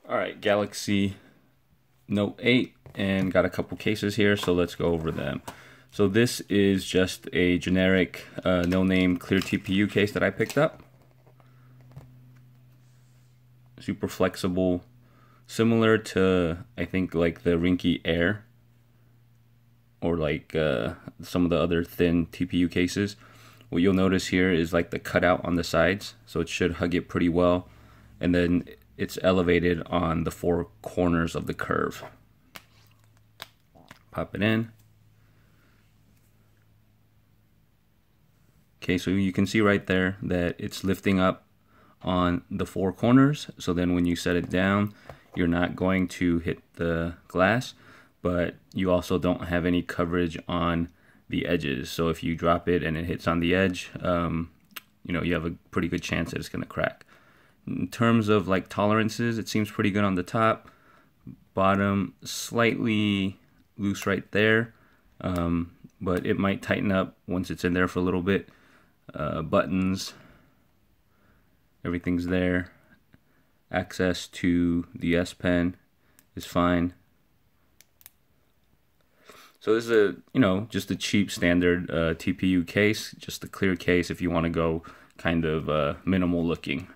Alright, Galaxy Note 8, and got a couple cases here, so let's go over them. So this is just a generic no-name clear TPU case that I picked up. Super flexible, similar to I think like the Ringke Air or like some of the other thin TPU cases. What you'll notice here is like the cutout on the sides, so it should hug it pretty well, and then it's elevated on the four corners of the curve. Pop it in. Okay, so you can see right there that it's lifting up on the four corners, so then when you set it down, you're not going to hit the glass, but you also don't have any coverage on the edges. So if you drop it and it hits on the edge, you know, you have a pretty good chance that it's going to crack. In terms of like tolerances, it seems pretty good on the top. Bottom slightly loose right there, but it might tighten up once it's in there for a little bit. Buttons, everything's there. Access to the S Pen is fine. So this is a, you know, just a cheap standard TPU case, just a clear case if you want to go kind of minimal looking.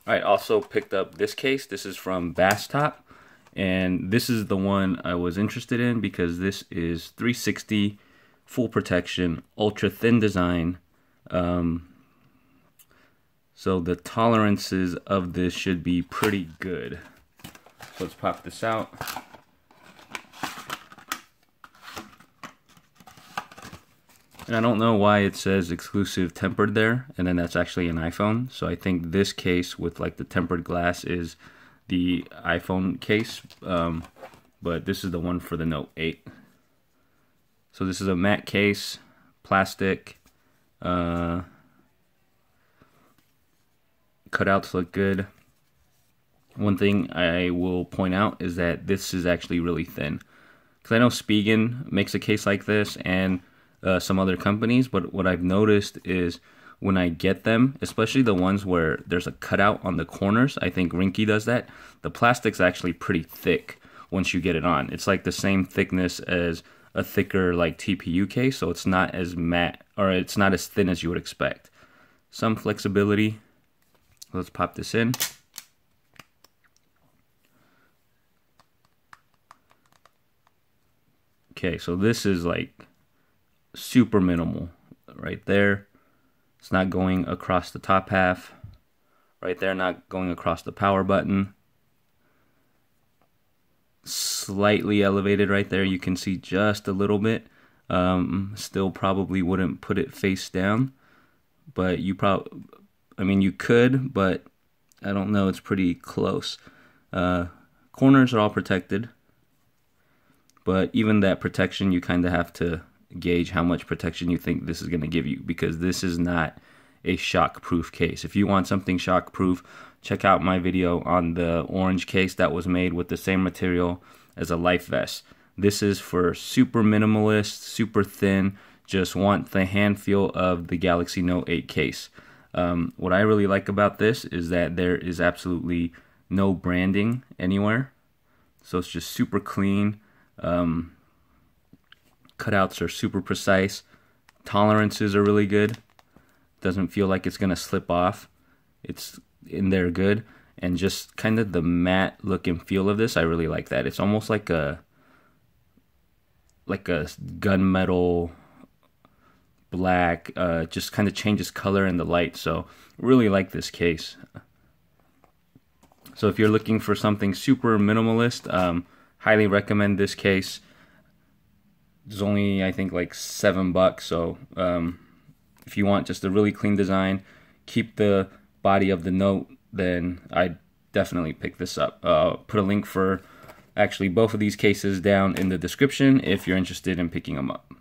I also picked up this case. This is from Basstop, and this is the one I was interested in because this is 360, full protection, ultra thin design. So the tolerances of this should be pretty good. So let's pop this out. And I don't know why it says exclusive tempered there, and then that's actually an iPhone. So I think this case with like the tempered glass is the iPhone case, but this is the one for the Note 8. So this is a matte case, plastic. Cutouts look good. One thing I will point out is that this is actually really thin. Because I know Spigen makes a case like this, and some other companies, but what I've noticed is when I get them, especially the ones where there's a cutout on the corners, I think Ringke does that, the plastic's actually pretty thick once you get it on. It's like the same thickness as a thicker like TPU case, so it's not as matte, or it's not as thin as you would expect. Some flexibility. Let's pop this in. Okay, so this is like super minimal right there. It's not going across the top half. Right there, not going across the power button. Slightly elevated right there. You can see just a little bit. Still probably wouldn't put it face down, but you probably, I mean, you could, but I don't know. It's pretty close. Corners are all protected, but even that protection, you kind of have to gauge how much protection you think this is going to give you, because this is not a shock-proof case. If you want something shock-proof, check out my video on the orange case that was made with the same material as a life vest. This is for super minimalist, super thin, just want the hand feel of the Galaxy Note 8 case. What I really like about this is that there is absolutely no branding anywhere, so it's just super clean. Cutouts are super precise. Tolerances are really good. Doesn't feel like it's gonna slip off. It's in there good. And just kind of the matte look and feel of this, I really like that. It's almost like a gunmetal black, just kind of changes color in the light. So really like this case. So if you're looking for something super minimalist, highly recommend this case. It's only, I think, like $7, so if you want just a really clean design, keep the body of the Note, then I'd definitely pick this up. Put a link for actually both of these cases down in the description if you're interested in picking them up.